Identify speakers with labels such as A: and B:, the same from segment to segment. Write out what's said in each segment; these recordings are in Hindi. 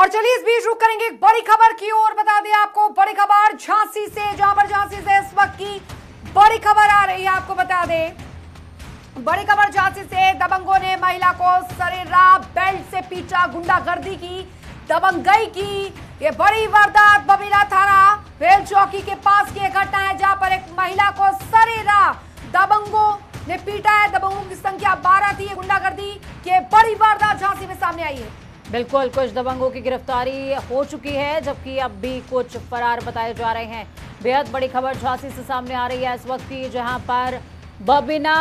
A: और चलिए इस बीच रुक करेंगे एक बड़ी खबर की ओर। बता दें आपको बड़ी खबर झांसी से, जहां पर झांसी से इस वक्त की बड़ी खबर आ रही है। आपको बता दें बड़ी खबर झांसी से, दबंगों ने महिला को सरेराह बेल्ट से पीटा, गुंडागर्दी की, दबंगई की। ये बड़ी वारदात बबीरा थाना रेल चौकी के पास की घटना है, जहां पर एक महिला को सरेराह दबंगों ने पीटा है। दबंगों की संख्या 12 थी। ये गुंडागर्दी की बड़ी वारदात झांसी में सामने आई है।
B: बिल्कुल, कुछ दबंगों की गिरफ्तारी हो चुकी है, जबकि अब भी कुछ फरार बताए जा रहे हैं। बेहद बड़ी खबर झांसी से सामने आ रही है इस वक्त की, जहां पर बबीना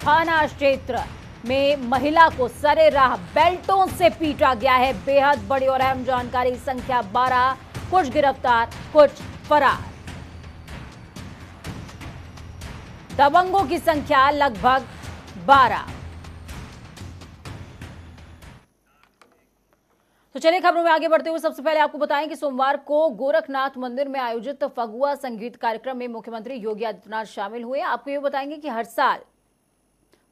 B: थाना क्षेत्र में महिला को सरेराह बेल्टों से पीटा गया है। बेहद बड़ी और अहम जानकारी। संख्या 12, कुछ गिरफ्तार, कुछ फरार। दबंगों की संख्या लगभग 12। तो चलिए खबरों में आगे बढ़ते हुए सबसे पहले आपको बताएं कि सोमवार को गोरखनाथ मंदिर में आयोजित फगुआ संगीत कार्यक्रम में मुख्यमंत्री योगी आदित्यनाथ शामिल हुए। आपको ये बताएंगे कि हर साल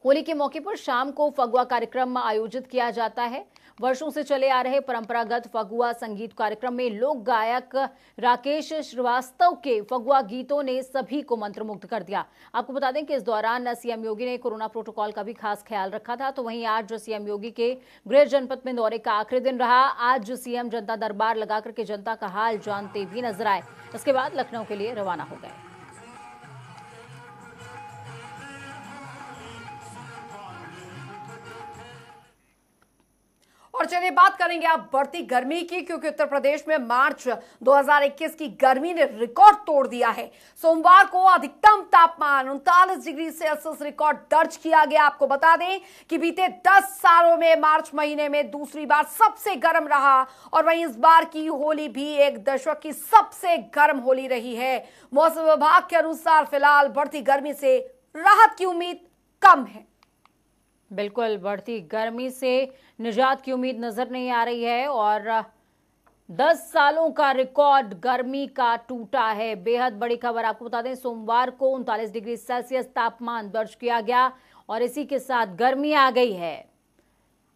B: होली के मौके पर शाम को फगुआ कार्यक्रम आयोजित किया जाता है। वर्षों से चले आ रहे परंपरागत फगुआ संगीत कार्यक्रम में लोक गायक राकेश श्रीवास्तव के फगुआ गीतों ने सभी को मंत्रमुग्ध कर दिया। आपको बता दें कि इस दौरान सीएम योगी ने कोरोना प्रोटोकॉल का भी खास ख्याल रखा था। तो वहीं आज सीएम योगी के गृह जनपद में दौरे का आखिरी दिन रहा। आज सीएम जनता दरबार लगाकर के जनता का हाल जानते भी नजर आए। इसके बाद लखनऊ के लिए रवाना हो गए।
A: और चलिए बात करेंगे आप बढ़ती गर्मी की, क्योंकि उत्तर प्रदेश में मार्च 2021 की गर्मी ने रिकॉर्ड तोड़ दिया है। सोमवार को अधिकतम तापमान 39 डिग्री सेल्सियस रिकॉर्ड दर्ज किया गया। आपको बता दें कि बीते 10 सालों में मार्च महीने में दूसरी बार सबसे गर्म रहा, और वहीं इस बार की होली भी एक दशक की सबसे गर्म होली रही है। मौसम विभाग के अनुसार फिलहाल बढ़ती गर्मी से राहत की उम्मीद कम है।
B: बिल्कुल, बढ़ती गर्मी से निजात की उम्मीद नजर नहीं आ रही है, और 10 सालों का रिकॉर्ड गर्मी का टूटा है। बेहद बड़ी खबर। आपको बता दें सोमवार को 39 डिग्री सेल्सियस तापमान दर्ज किया गया, और इसी के साथ गर्मी आ गई है।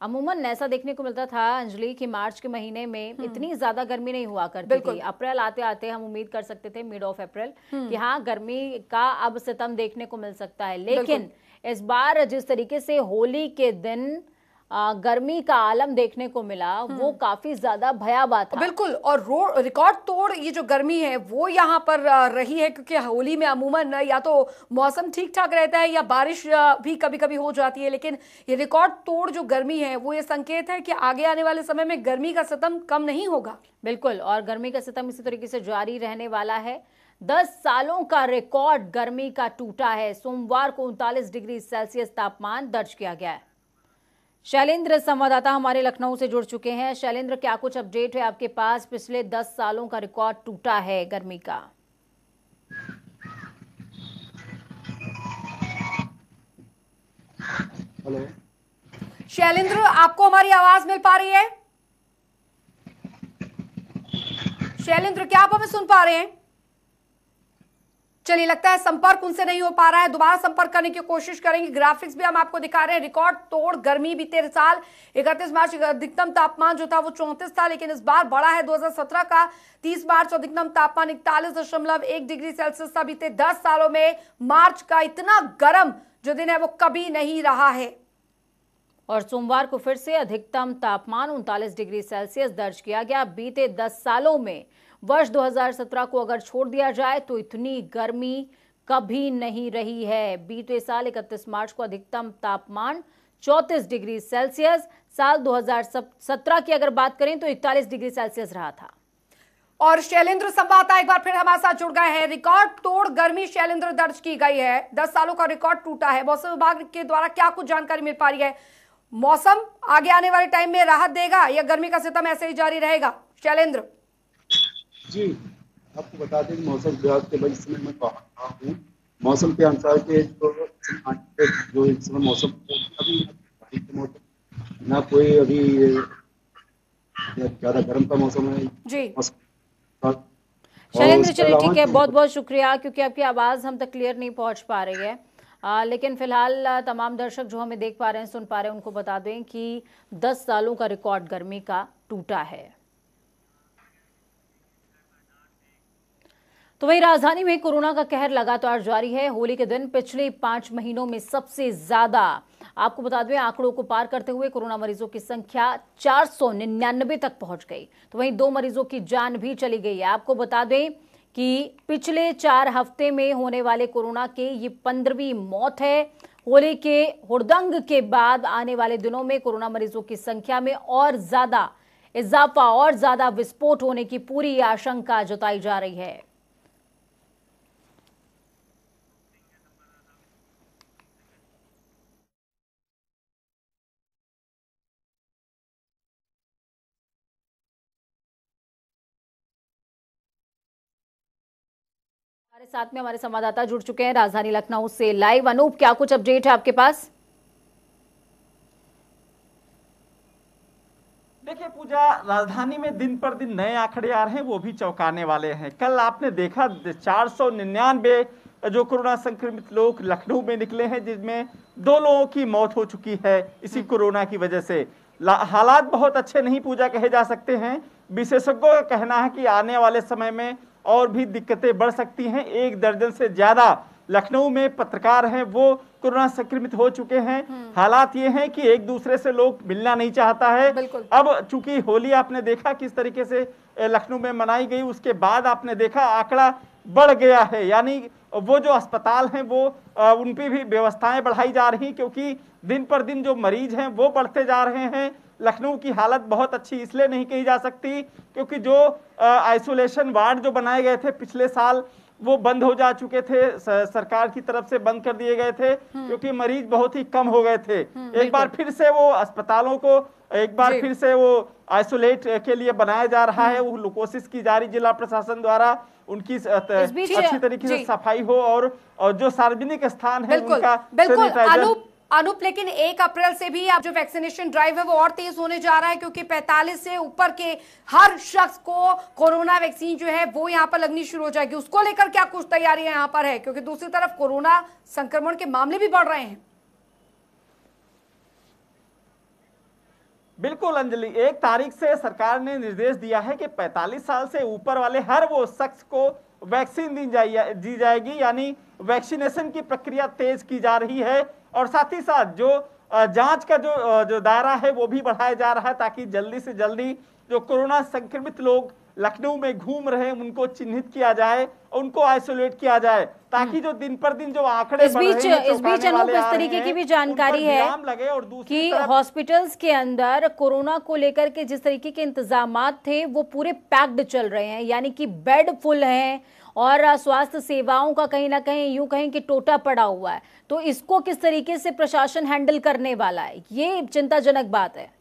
B: अमूमन ऐसा देखने को मिलता था अंजलि कि मार्च के महीने में इतनी ज्यादा गर्मी नहीं हुआ करती थी। अप्रैल आते आते हम उम्मीद कर सकते थे मिड ऑफ अप्रैल कि हाँ गर्मी का अब सितम देखने को मिल सकता है, लेकिन इस बार जिस तरीके से होली के दिन गर्मी का आलम देखने को मिला वो काफी ज्यादा भयावह था।
A: बिल्कुल, और रिकॉर्ड तोड़ ये जो गर्मी है वो यहाँ पर रही है, क्योंकि होली में अमूमन या तो मौसम ठीक ठाक रहता है या बारिश भी कभी कभी हो जाती है, लेकिन ये रिकॉर्ड तोड़ जो गर्मी है वो ये संकेत है कि आगे आने वाले समय में गर्मी का सितम कम नहीं होगा।
B: बिल्कुल, और गर्मी का सितम इसी तरीके से जारी रहने वाला है। 10 सालों का रिकॉर्ड गर्मी का टूटा है। सोमवार को 39 डिग्री सेल्सियस तापमान दर्ज किया गया है। शैलेंद्र संवाददाता हमारे लखनऊ से जुड़ चुके हैं। शैलेंद्र, क्या कुछ अपडेट है आपके पास? पिछले 10 सालों का रिकॉर्ड टूटा है गर्मी का।
A: हेलो शैलेंद्र, आपको हमारी आवाज मिल पा रही है? शैलेंद्र, क्या आप हमें सुन पा रहे हैं? चलिए, लगता है संपर्क उनसे नहीं हो पा रहा है। दोबारा संपर्क करने की कोशिश करेंगे। ग्राफिक्स भी हम आपको दिखा रहे हैं। रिकॉर्ड तोड़ गर्मी बीते साल 31 मार्च अधिकतम तापमान जो था वो 34 था, लेकिन इस बार बढ़ा है। 2017 का 30 मार्च अधिकतम तापमान 41.1 डिग्री सेल्सियस था। बीते 10 सालों में मार्च का इतना गर्म जो दिन है वो कभी नहीं रहा है।
B: और सोमवार को फिर से अधिकतम तापमान 39 डिग्री सेल्सियस दर्ज किया गया। बीते 10 सालों में वर्ष 2017 को अगर छोड़ दिया जाए तो इतनी गर्मी कभी नहीं रही है। बीते साल 31 मार्च को अधिकतम तापमान 34 डिग्री सेल्सियस, साल 2017 की अगर बात करें तो 41 डिग्री सेल्सियस रहा था।
A: और शैलेंद्र संवाददाता एक बार फिर हमारे साथ जुड़ गए हैं। रिकॉर्ड तोड़ गर्मी शैलेंद्र दर्ज की गई है। 10 सालों का रिकॉर्ड टूटा है। मौसम विभाग के द्वारा क्या कुछ जानकारी मिल पा रही है? मौसम आगे आने वाले टाइम में राहत देगा या गर्मी का सितम ऐसे ही जारी रहेगा? शैलेंद्र
C: जी, आपको बता दें मौसम विभाग के इस समय मैं पहुंचा हूँ। मौसम के अनुसार के जो इस समय मौसम अभी ना कोई अभी ज्यादा गर्म का मौसम है
A: जी।
B: शैलेंद्र, चलिए ठीक है, बहुत बहुत शुक्रिया, क्योंकि आपकी आवाज हम तक क्लियर नहीं पहुंच पा रही है। लेकिन फिलहाल तमाम दर्शक जो हमें देख पा रहे हैं, सुन पा रहे हैं, उनको बता दें कि 10 सालों का रिकॉर्ड गर्मी का टूटा है। तो वहीं राजधानी में कोरोना का कहर लगातार जारी है। होली के दिन पिछले 5 महीनों में सबसे ज्यादा, आपको बता दें, आंकड़ों को पार करते हुए कोरोना मरीजों की संख्या 499 तक पहुंच गई। तो वहीं 2 मरीजों की जान भी चली गई है। आपको बता दें कि पिछले 4 हफ्ते में होने वाले कोरोना के ये 15वीं मौत है। होली के हुड़दंग के बाद आने वाले दिनों में कोरोना मरीजों की संख्या में और ज्यादा इजाफा और ज्यादा विस्फोट होने की पूरी आशंका जताई जा रही है। हमारे साथ में हमारे संवाददाता जुड़ चुके हैं राजधानी लखनऊ से लाइव। अनूप, क्या कुछ अपडेट है आपके पास?
D: देखिए पूजा, राजधानी में दिन पर दिन नए आंकड़े आ रहे हैं, वो भी चौंकाने वाले हैं। कल आपने देखा 499 जो कोरोना संक्रमित लोग लखनऊ में निकले हैं, जिसमें 2 लोगों की मौत हो चुकी है इसी कोरोना की वजह से। हालात बहुत अच्छे नहीं पूजा कहे जा सकते हैं। विशेषज्ञों का कहना है कि आने वाले समय में और भी दिक्कतें बढ़ सकती हैं। 1 दर्जन से ज्यादा लखनऊ में पत्रकार हैं वो कोरोना संक्रमित हो चुके हैं। हालात ये हैं कि एक दूसरे से लोग मिलना नहीं चाहता है। अब चूंकि होली आपने देखा किस तरीके से लखनऊ में मनाई गई, उसके बाद आपने देखा आंकड़ा बढ़ गया है। यानी वो जो अस्पताल हैं वो उन पे भी व्यवस्थाएं बढ़ाई जा रही, क्योंकि दिन पर दिन जो मरीज हैं वो बढ़ते जा रहे हैं। लखनऊ की हालत बहुत अच्छी इसलिए नहीं कही जा सकती क्योंकि जो आइसोलेशन वार्ड जो बनाए गए थे पिछले साल वो बंद हो जा चुके थे, सरकार की तरफ से बंद कर दिए गए थे क्योंकि मरीज बहुत ही कम हो गए थे। एक बार फिर से वो अस्पतालों को एक बार फिर से वो आइसोलेट के लिए बनाया जा रहा है। वो कोशिश की जा रही जिला प्रशासन द्वारा उनकी अच्छी तरीके से सफाई हो और जो सार्वजनिक स्थान है उनका सैनिटाइजर।
A: अनूप, लेकिन 1 अप्रैल से भी आप जो वैक्सीनेशन ड्राइव है वो और तेज होने जा रहा है, क्योंकि 45 से ऊपर के हर शख्स को कोरोना वैक्सीन जो है वो यहाँ पर लगनी शुरू हो जाएगी। उसको लेकर क्या कुछ तैयारियां यहाँ पर है, क्योंकि दूसरी तरफ कोरोना संक्रमण के मामले भी बढ़ रहे हैं।
D: बिल्कुल अंजलि, 1 तारीख से सरकार ने निर्देश दिया है कि 45 साल से ऊपर वाले हर वो शख्स को वैक्सीन दी जाएगी। यानी वैक्सीनेशन की प्रक्रिया तेज की जा रही है और साथ ही साथ जो जांच का जो दायरा है वो भी बढ़ाया जा रहा है, ताकि जल्दी से जल्दी जो कोरोना संक्रमित लोग लखनऊ में घूम रहे हैं उनको चिन्हित किया जाए और उनको आइसोलेट किया जाए, ताकि जो दिन पर दिन जो आंकड़े
B: इस बीच अनूप, इस तरीके की भी जानकारी है कि हॉस्पिटल्स के अंदर कोरोना को लेकर के जिस तरीके के इंतजामात थे वो पूरे पैक्ड चल रहे हैं, यानी कि बेड फुल हैं और स्वास्थ्य सेवाओं का कहीं ना कहीं यूं कहें कि टोटा पड़ा हुआ है। तो इसको किस तरीके से प्रशासन हैंडल करने वाला है, ये चिंताजनक बात है।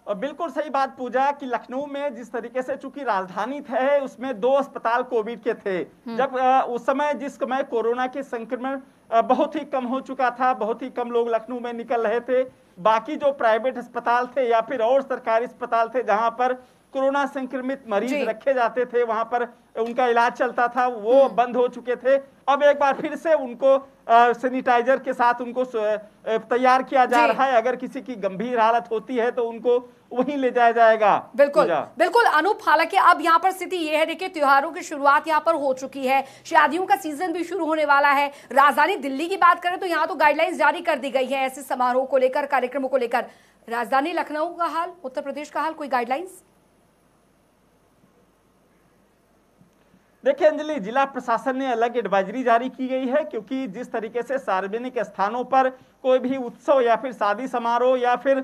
D: और बिल्कुल सही बात पूजा कि लखनऊ में जिस तरीके से चूंकि राजधानी है उसमें 2 अस्पताल कोविड के थे। जब उस समय जिस समय कोरोना के संक्रमण बहुत ही कम हो चुका था, बहुत ही कम लोग लखनऊ में निकल रहे थे। बाकी जो प्राइवेट अस्पताल थे या फिर और सरकारी अस्पताल थे जहां पर कोरोना संक्रमित मरीज रखे जाते थे, वहां पर उनका इलाज चलता था, वो बंद हो चुके थे। अब एक बार फिर से उनको सैनिटाइजर के साथ उनको तैयार किया जा रहा है। अगर किसी की गंभीर हालत होती है तो उनको वहीं ले जाया जाएगा।
A: बिल्कुल अनूप, हालांकि अब यहाँ पर स्थिति ये है, देखिए त्योहारों की शुरुआत यहाँ पर हो चुकी है, शादियों का सीजन भी शुरू होने वाला है। राजधानी दिल्ली की बात करें तो यहाँ तो गाइडलाइंस जारी कर दी गई है ऐसे समारोह को लेकर, कार्यक्रमों को लेकर। राजधानी लखनऊ का हाल, उत्तर प्रदेश का हाल, कोई गाइडलाइंस?
D: देखिए अंजलि, जिला प्रशासन ने अलग एडवाइजरी जारी की गई है, क्योंकि जिस तरीके से सार्वजनिक स्थानों पर कोई भी उत्सव या फिर शादी समारोह या फिर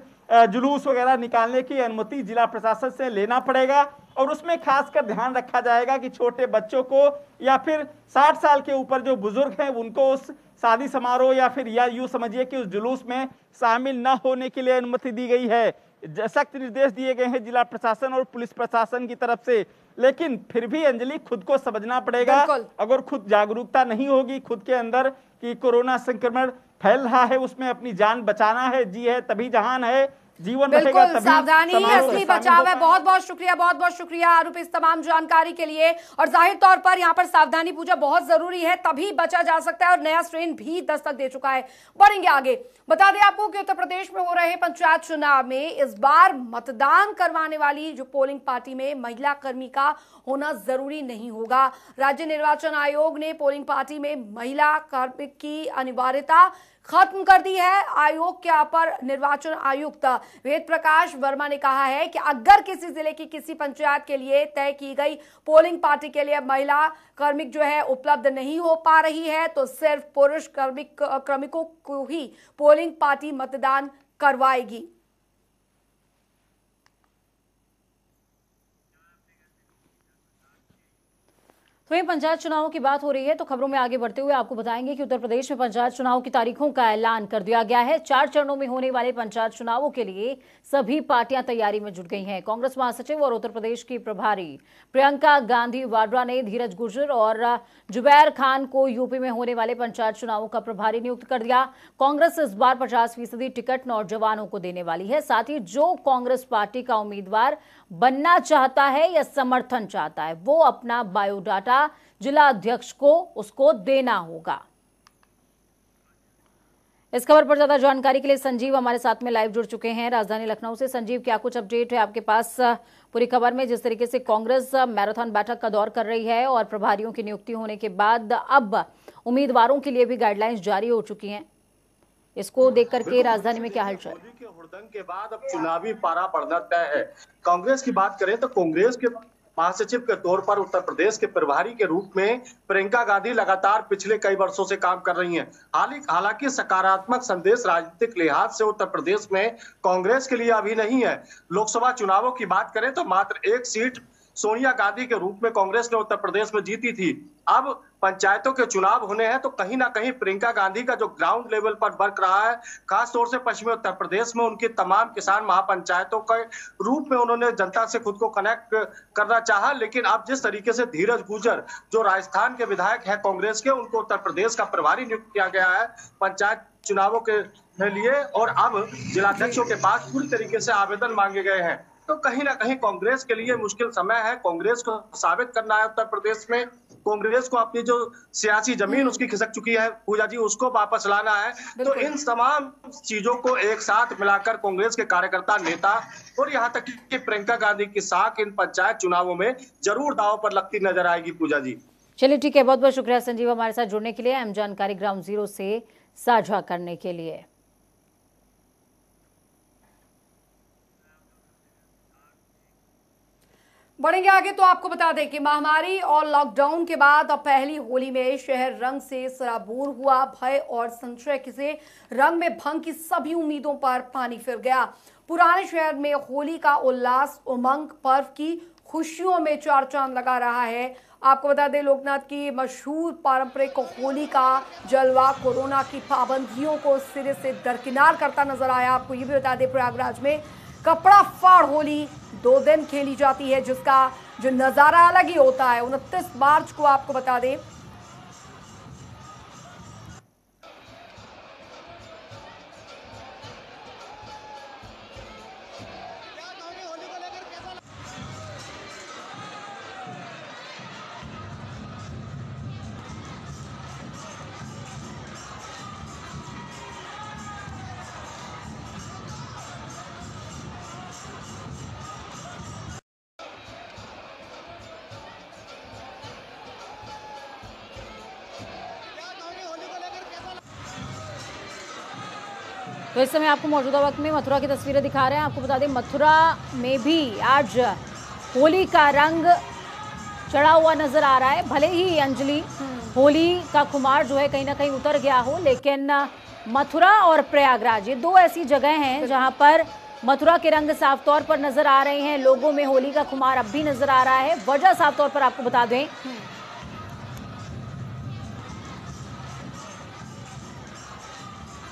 D: जुलूस वगैरह निकालने की अनुमति जिला प्रशासन से लेना पड़ेगा और उसमें खासकर ध्यान रखा जाएगा कि छोटे बच्चों को या फिर 60 साल के ऊपर जो बुजुर्ग हैं उनको उस शादी समारोह या फिर यूं समझिए कि उस जुलूस में शामिल न होने के लिए अनुमति दी गई है। सख्त निर्देश दिए गए हैं जिला प्रशासन और पुलिस प्रशासन की तरफ से। लेकिन फिर भी अंजलि, खुद को समझना पड़ेगा। अगर खुद जागरूकता नहीं होगी खुद के अंदर कि कोरोना संक्रमण फैल रहा है, उसमें अपनी जान बचाना है, जी है तभी जहान है, जीवन रहेगा
A: बिल्कुल
D: तभी
A: सावधानी
D: समाज में
A: असली
D: शामिल
A: बचाव
D: हो
A: है। बहुत बहुत शुक्रिया आरूप इस तमाम जानकारी के लिए। और जाहिर तौर पर यहाँ पर सावधानी पूजा बहुत जरूरी है, तभी बचा जा सकता है। और नया स्ट्रेन भी दस्तक दे चुका है। बढ़ेंगे आगे, बता दें आपको कि उत्तर प्रदेश में हो रहे पंचायत चुनाव में इस बार मतदान करवाने वाली जो पोलिंग पार्टी में महिला कर्मी का होना जरूरी नहीं होगा। राज्य निर्वाचन आयोग ने पोलिंग पार्टी में महिला कर्मी की अनिवार्यता खत्म कर दी है। आयोग के अपर निर्वाचन आयुक्त वेद प्रकाश वर्मा ने कहा है कि अगर किसी जिले की किसी पंचायत के लिए तय की गई पोलिंग पार्टी के लिए महिला कार्मिक जो है उपलब्ध नहीं हो पा रही है, तो सिर्फ पुरुष कार्मिकों को ही पोलिंग पार्टी मतदान करवाएगी।
B: तो ये पंचायत चुनावों की बात हो रही है, तो खबरों में आगे बढ़ते हुए आपको बताएंगे कि उत्तर प्रदेश में पंचायत चुनाव की तारीखों का ऐलान कर दिया गया है। 4 चरणों में होने वाले पंचायत चुनावों के लिए सभी पार्टियां तैयारी में जुट गई हैं। कांग्रेस महासचिव और उत्तर प्रदेश की प्रभारी प्रियंका गांधी वाड्रा ने धीरज गुर्जर और जुबैर खान को यूपी में होने वाले पंचायत चुनावों का प्रभारी नियुक्त कर दिया। कांग्रेस इस बार 50% टिकट नौजवानों को देने वाली है। साथ ही जो कांग्रेस पार्टी का उम्मीदवार बनना चाहता है या समर्थन चाहता है, वो अपना बायोडाटा जिला अध्यक्ष को उसको देना होगा। इस खबर पर ज्यादा जानकारी के लिए संजीव हमारे साथ में लाइव जुड़ चुके हैं राजधानी लखनऊ से। संजीव, क्या कुछ अपडेट है आपके पास पूरी खबर में? जिस तरीके से कांग्रेस मैराथन बैठक का दौर कर रही है और प्रभारियों की नियुक्ति होने के बाद अब उम्मीदवारों के लिए भी गाइडलाइंस जारी हो चुकी हैं, इसको देख करके राजधानी में क्या हलचल?
E: मोदी के हुड़दंग के बाद अब चुनावी पारा पड़ना तय है। कांग्रेस की बात करें तो कांग्रेस के महासचिव के तौर पर उत्तर प्रदेश के प्रभारी के रूप में प्रियंका गांधी लगातार पिछले कई वर्षों से काम कर रही हैं। हालांकि सकारात्मक संदेश राजनीतिक लिहाज से उत्तर प्रदेश में कांग्रेस के लिए अभी नहीं है। लोकसभा चुनावों की बात करें तो मात्र 1 सीट सोनिया गांधी के रूप में कांग्रेस ने उत्तर प्रदेश में जीती थी। अब पंचायतों के चुनाव होने हैं तो कहीं ना कहीं प्रियंका गांधी का जो ग्राउंड लेवल पर वर्क रहा है, खासतौर से पश्चिमी उत्तर प्रदेश में उनकी तमाम किसान महापंचायतों के रूप में उन्होंने जनता से खुद को कनेक्ट करना चाहा। लेकिन अब जिस तरीके से धीरज गुर्जर जो राजस्थान के विधायक है कांग्रेस के, उनको उत्तर प्रदेश का प्रभारी नियुक्त किया गया है पंचायत चुनावों के लिए, और अब जिलाध्यक्षों के पास पूरी तरीके से आवेदन मांगे गए हैं। तो कहीं ना कहीं कांग्रेस के लिए मुश्किल समय है। कांग्रेस को साबित करना है उत्तर प्रदेश में, कांग्रेस को अपनी जो सियासी जमीन उसकी खिसक चुकी है पूजा जी, उसको वापस लाना है। तो इन तमाम चीजों को एक साथ मिलाकर कांग्रेस के कार्यकर्ता, नेता और यहाँ तक कि प्रियंका गांधी की साख इन पंचायत चुनावों में जरूर दांव पर लगती नजर आएगी पूजा जी।
B: चलिए ठीक है, बहुत बहुत शुक्रिया संजीव हमारे साथ जुड़ने के लिए, अहम जानकारी ग्राउंड जीरो से साझा करने के लिए।
A: बढ़ेंगे आगे तो आपको बता दें कि महामारी और लॉकडाउन के बाद अब पहली होली में शहर रंग से सराबोर हुआ। भय और संशय से रंग में भंग की सभी उम्मीदों पर पानी फिर गया। पुराने शहर में होली का उल्लास, उमंग, पर्व की खुशियों में चार चांद लगा रहा है। आपको बता दें लोकनाथ की मशहूर पारंपरिक होली का जलवा कोरोना की पाबंदियों को सिरे से दरकिनार करता नजर आया। आपको ये भी बता दें प्रयागराज में कपड़ा फाड़ होली 2 दिन खेली जाती है, जिसका जो नजारा अलग ही होता है। 29 मार्च को आपको बता दें
B: तो इस समय आपको मौजूदा वक्त में मथुरा की तस्वीरें दिखा रहे हैं। आपको बता दें मथुरा में भी आज होली का रंग चढ़ा हुआ नजर आ रहा है। भले ही अंजलि होली का खुमार जो है कहीं ना कहीं उतर गया हो, लेकिन मथुरा और प्रयागराज ये 2 ऐसी जगह हैं जहां पर मथुरा के रंग साफ तौर पर नजर आ रहे हैं। लोगों में होली का खुमार अब भी नजर आ रहा है। वजह साफ तौर पर आपको बता दें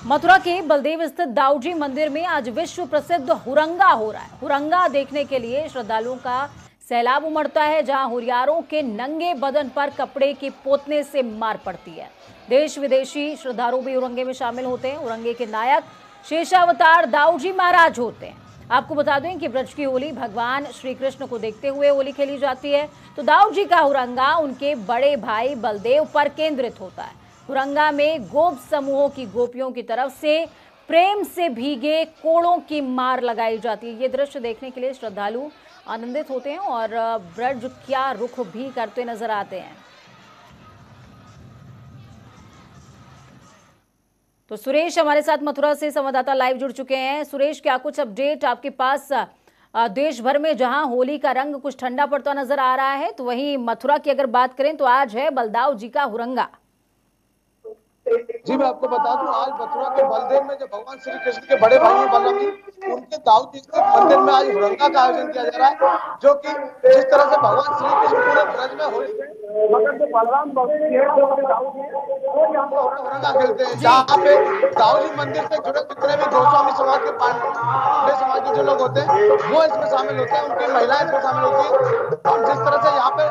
B: मथुरा के बलदेव स्थित दाऊजी मंदिर में आज विश्व प्रसिद्ध हुरंगा हो रहा है। हुरंगा देखने के लिए श्रद्धालुओं का सैलाब उमड़ता है, जहां हुरियारों के नंगे बदन पर कपड़े के पोतने से मार पड़ती है। देश विदेशी श्रद्धालु भी हुरंगे में शामिल होते हैं। हुरंगे के नायक शेषावतार दाऊजी महाराज होते हैं। आपको बता दें कि ब्रज की होली भगवान श्री कृष्ण को देखते हुए होली खेली जाती है। तो दाऊजी का हुरंगा उनके बड़े भाई बलदेव पर केंद्रित होता है। हुरंगा में गोप समूहों की गोपियों की तरफ से प्रेम से भीगे कोड़ों की मार लगाई जाती है। ये दृश्य देखने के लिए श्रद्धालु आनंदित होते हैं और ब्रज का रुख भी करते नजर आते हैं। तो सुरेश हमारे साथ मथुरा से संवाददाता लाइव जुड़ चुके हैं। सुरेश, क्या कुछ अपडेट आपके पास? देश भर में जहां होली का रंग कुछ ठंडा पड़ता नजर आ रहा है, तो वहीं मथुरा की अगर बात करें तो आज है बलदाऊ जी का हुरंगा।
F: जी मैं आपको बता दूं, आज मथुरा के बलदेव में जो भगवान श्री कृष्ण के बड़े भाई हैं बलराम जी, उनके दाऊद जी स्थित मंदिर में आज हुरंगा का आयोजन किया जा रहा है। जो कि जिस तरह से भगवान श्री कृष्ण पूरे ब्रज में होली मगर जो बलराम हुरंगा खेलते हैं, जहाँ पे दाऊद जी मंदिर से जुड़े जितने भी गोस्वामी समाज के पांडे समाज के जो लोग होते हैं वो इसमें शामिल होते हैं, उनकी महिलाएं इसमें शामिल होती है। और जिस तरह से यहाँ पे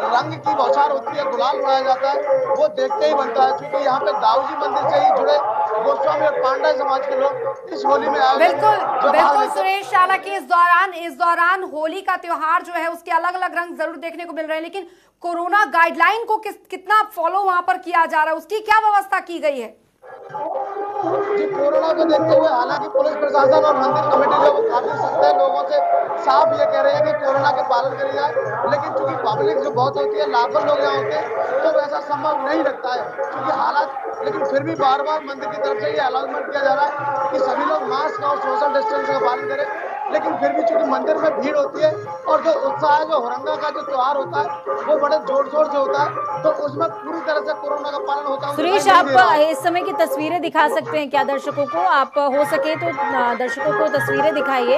F: रंग की बौछार होती है, गुलाल उड़ाया जाता है, वो देखते ही बनता है। क्योंकि यहाँ पे दाऊजी मंदिर से ही जुड़े गोस्वामी और पांडा समाज के लोग इस होली में आए।
A: बिल्कुल सुरेश, हालांकि इस दौरान होली का त्योहार जो है उसके अलग अलग रंग जरूर देखने को मिल रहे हैं, लेकिन कोरोना गाइडलाइन को कितना फॉलो वहां पर किया जा रहा है, उसकी क्या व्यवस्था की गई है?
F: जी कोरोना को देखते हुए हालांकि पुलिस प्रशासन और मंदिर कमेटी जो काफी सख्त है, लोगों से साफ ये कह रहे हैं कि कोरोना के पालन करी जाए। लेकिन चूंकि पब्लिक जो बहुत होती है, लाखों लोग यहाँ होते हैं, तो वैसा संभव नहीं लगता है क्योंकि हालात। लेकिन फिर भी बार बार मंदिर की तरफ से ये अनाउंसमेंट किया जा रहा है कि सभी लोग मास्क और सोशल डिस्टेंस का पालन करें। लेकिन फिर भी चूंकि मंदिर में भीड़ होती है और जो उत्साह है, जो हुरंगा का जो त्योहार होता है वो बड़े जोर शोर से होता है, तो उसमें पूरी तरह से कोरोना का पालन होता है।
B: सुरेश, आप इस समय की तस्वीरें दिखा सकते हैं क्या दर्शकों को? आप हो सके तो दर्शकों को तस्वीरें दिखाइए।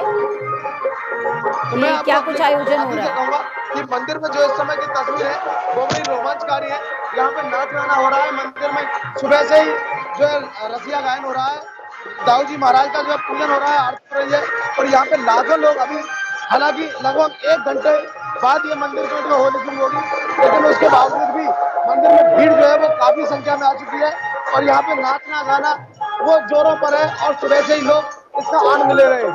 B: क्या कुछ आयोजन हो रहा है?
F: कि मंदिर में जो इस समय की तस्वीर है वो बड़ी रोमांचकारी है। यहाँ पे नाच गाना हो रहा है मंदिर में, सुबह से ही जो है रसिया गायन हो रहा है, दाऊ जी महाराज का जो है पूजन हो रहा है, आरती हो रही है। और यहाँ पे लाखों लोग अभी, हालांकि लगभग 1 घंटे बाद ये मंदिर में जो होली शुरू होगी, लेकिन उसके बावजूद भी मंदिर में भीड़ जो है वो काफी संख्या में आ चुकी है और यहाँ पे नाचना गाना वो जोरों पर है और सुबह से ही लोग इसका आनंद ले रहे हैं।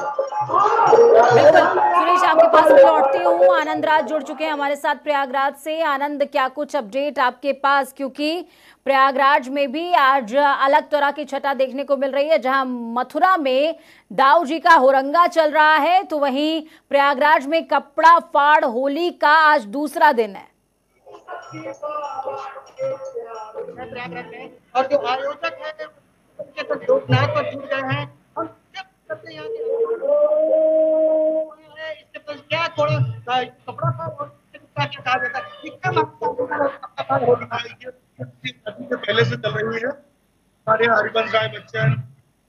B: बिल्कुल सुरेश, आपके पास लौटती हूँ। आनंद राज जुड़ चुके हैं हमारे साथ प्रयागराज से। आनंद, क्या कुछ अपडेट आपके पास? क्योंकि प्रयागराज में भी आज अलग तरह की छटा देखने को मिल रही है। जहां मथुरा में दाऊ जी का हुरंगा चल रहा है, तो वहीं प्रयागराज में कपड़ा फाड़ होली का आज दूसरा दिन है।
G: और जो आयोजक है उनके तो लोकनाथ पर जुट गए हैं। इसके पास क्या थोड़ा कपड़ा कहा जाता है पहले से चल रही है। हमारे यहाँ हरिवंश राय बच्चन,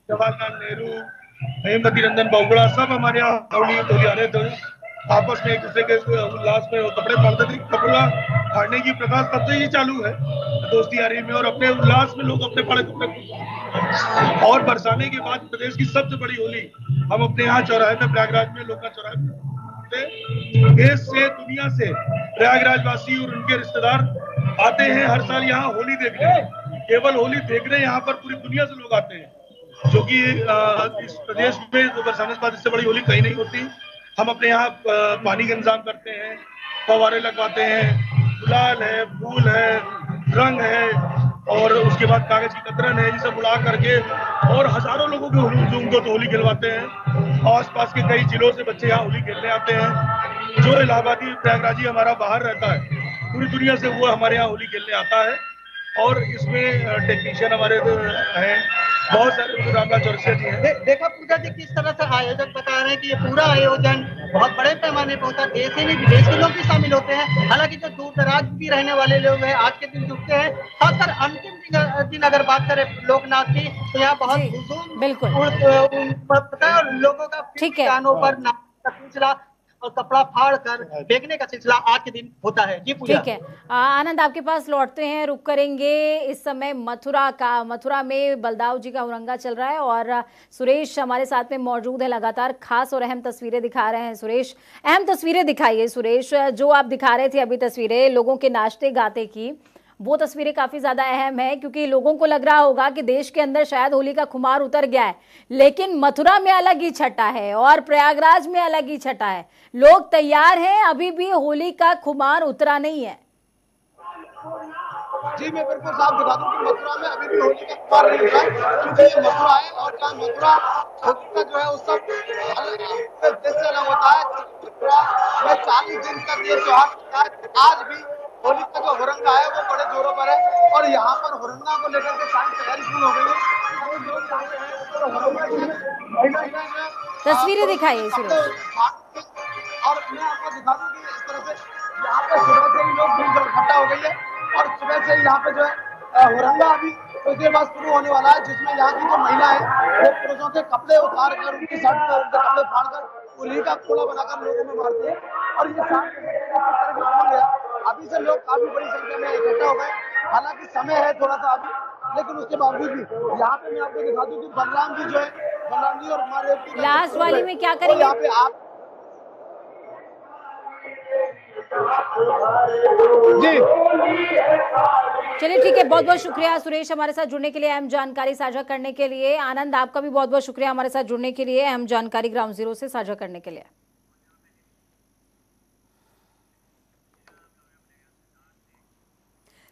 G: जवाहरलाल नेहरू, हेमवती रंजन बहुगुणा सब हमारे यहाँ होली आ रहे थे। आपस में एक दूसरे के उल्लास में कपड़े फाड़ते थे। कपड़ा फाड़ने की प्रथा तब से ही चालू है दोस्ती यारी में, और अपने उल्लास में लोग अपने बड़े कपड़े और बरसाने के बाद प्रदेश की सबसे बड़ी होली हम अपने यहाँ चौराहे में, प्रयागराज में, लोका चौराहे में, देश से दुनिया से प्रयागराज वासी और उनके रिश्तेदार आते हैं हर साल यहाँ होली देखने। केवल होली देखने यहाँ पर पूरी दुनिया से लोग आते हैं, जो कि इस प्रदेश में बरसाने के बाद इससे बड़ी होली कहीं नहीं होती। हम अपने यहाँ पानी का इंतजाम करते हैं, फव्वारे लगवाते हैं, गुलाल है, फूल है, रंग है, और उसके बाद कागज की कतरन है, ये सब उड़ा करके और हजारों लोगों को उनको तो होली खिलवाते हैं। आस पास के कई जिलों से बच्चे यहाँ होली खेलने आते हैं। जो इलाहाबादी प्रयागराजी हमारा बाहर रहता है, पूरी दुनिया से वो हमारे यहाँ होली खेलने आता है। और इसमें टेक्नीशियन हमारे हैं बहुत सारे, रामलाल चौरसिया जी हैं। देखा पूजा जी किस तरह से आयोजक बता रहे हैं कि ये पूरा आयोजन बहुत बड़े पैमाने पर होता है, देश से भी विदेश के लोग भी शामिल होते हैं। हालांकि जो दूर दराज भी रहने वाले लोग हैं आज के दिन जुटते हैं। खासकर अंतिम दिन अगर बात करें लोकनाथ की, तो यहाँ बहुत
B: बिल्कुल
G: और लोगों का
B: ठीक है
G: कानों पर नाच का सिलसिला और कपड़ा फाड़ कर फेंकने का सिलसिला आज के दिन होता है। जी पूजा।
B: ठीक है आनंद, आपके पास लौटते हैं, रुक करेंगे इस समय मथुरा में बलदाऊ जी का हुरंगा चल रहा है और सुरेश हमारे साथ में मौजूद है, लगातार खास और अहम तस्वीरें दिखा रहे हैं। सुरेश, अहम तस्वीरें दिखाइए। सुरेश, जो आप दिखा रहे थे अभी तस्वीरें लोगों के नाचते गाते की, वो तस्वीरें काफी ज्यादा अहम है, क्योंकि लोगों को लग रहा होगा कि देश के अंदर शायद होली का खुमार उतर गया है, लेकिन मथुरा में अलग ही छटा है और प्रयागराज में अलग ही छटा है। लोग तैयार हैं, अभी भी होली का खुमार उतरा नहीं है।
F: जी मैं बिल्कुल साफ बता दूं कि मथुरा में अभी भी होली का खुमार नहीं उतरा, क्योंकि ये मथुरा है और जहाँ मथुरा होली का जो है उस सब देश से अलग होता है। मथुरा में 40 दिन तक ये त्योहार होता है। आज भी होली का जो हुरंगा है वो बड़े जोरों पर है और यहाँ पर हुरंगा को लेकर के सारी तैयारी शुरू हो गई है।
B: तस्वीरें दिखाइए सुरेश।
F: और मैं आपको दिखा दूं कि इस तरह से यहाँ पे सुबह से ही लोग भीड़ इकट्ठा हो गई है और सुबह से यहाँ पे जो है हुरंगा अभी कुछ देर बाद शुरू होने वाला है, जिसमें यहाँ की जो महिला है वो पुरुषों के कपड़े उतार कर, उनकी शर्ट पर उनके कपड़े फाड़ कर होली का कोड़ा बनाकर लोगों में मारती है। और ये शाम के अभी से लोग काफी बड़ी संख्या में इकट्ठा हो गए। हालांकि समय है थोड़ा सा अभी, लेकिन उसके बावजूद भी यहाँ पे मैं आपको दिखा दूं कि बलराम जी जो है, बलराम जी और महादेव
B: लास्ट वाली में क्या करेंगे
F: यहाँ पे आप जी।
B: चलिए ठीक है, बहुत बहुत शुक्रिया सुरेश हमारे साथ जुड़ने के लिए, अहम जानकारी साझा करने के लिए। आनंद आपका भी बहुत बहुत शुक्रिया हमारे साथ जुड़ने के लिए, अहम जानकारी ग्राउंड जीरो से साझा करने के लिए।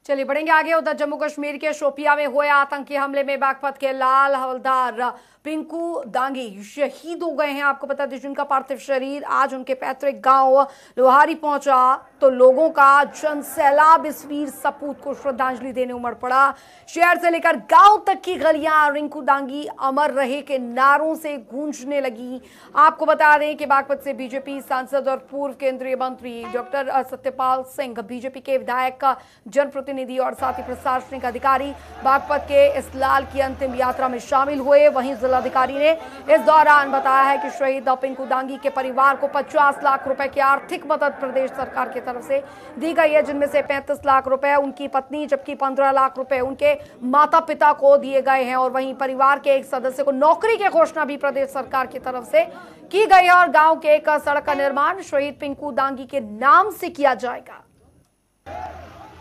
A: चलिए बढ़ेंगे आगे। उधर जम्मू कश्मीर के शोपिया में हुए आतंकी हमले में बागपत के लाल हवलदार पिंकू दांगी शहीद हो गए हैं। आपको बता दें जिनका पार्थिव शरीर आज उनके पैतृक गांव लोहारी पहुंचा तो लोगों का जन सैलाब इस वीर सपूत को श्रद्धांजलि देने उमड़ पड़ा। शहर से लेकर गांव तक की गलियां रिंकू दांगी अमर रहे के नारों से गूंजने लगी। आपको बता दें कि बागपत से बीजेपी सांसद और पूर्व केंद्रीय मंत्री डॉक्टर सत्यपाल सिंह, बीजेपी के विधायक, जनप्रतिनिधि और साथ ही प्रशासनिक अधिकारी बागपत के इस लाल की अंतिम यात्रा में शामिल हुए। वहीं जिलाधिकारी ने इस दौरान बताया है कि शहीद पिंकू दांगी के परिवार को 50 लाख रुपए की आर्थिक मदद प्रदेश सरकार की तरफ से दी गई है, जिनमें से 35 लाख रुपए उनकी पत्नी जबकि 15 लाख रुपए उनके माता पिता को दिए गए हैं। और वहीं परिवार के एक सदस्य को नौकरी की घोषणा भी प्रदेश सरकार की तरफ से की गई है और गांव के एक सड़क का निर्माण शहीद पिंकू दांगी के नाम से किया जाएगा।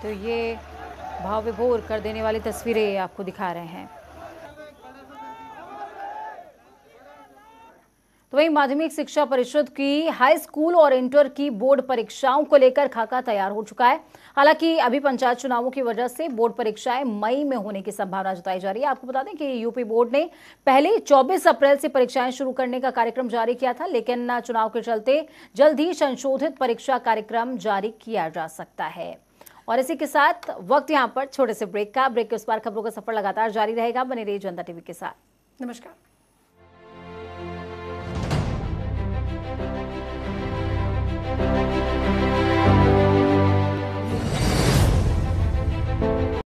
B: तो ये भाव विभोर कर देने वाली तस्वीरें आपको दिखा रहे हैं। तो वहीं माध्यमिक शिक्षा परिषद की हाई स्कूल और इंटर की बोर्ड परीक्षाओं को लेकर खाका तैयार हो चुका है। हालांकि अभी पंचायत चुनावों की वजह से बोर्ड परीक्षाएं मई में होने की संभावना जताई जा रही है। आपको बता दें कि यूपी बोर्ड ने पहले 24 अप्रैल से परीक्षाएं शुरू करने का कार्यक्रम जारी किया था, लेकिन चुनाव के चलते जल्द ही संशोधित परीक्षा कार्यक्रम जारी किया जा सकता है। और इसी के साथ वक्त यहाँ पर छोटे से ब्रेक का। ब्रेक के उस पार खबरों का सफर लगातार जारी रहेगा। बने रहिए जनता टीवी के साथ।
A: नमस्कार।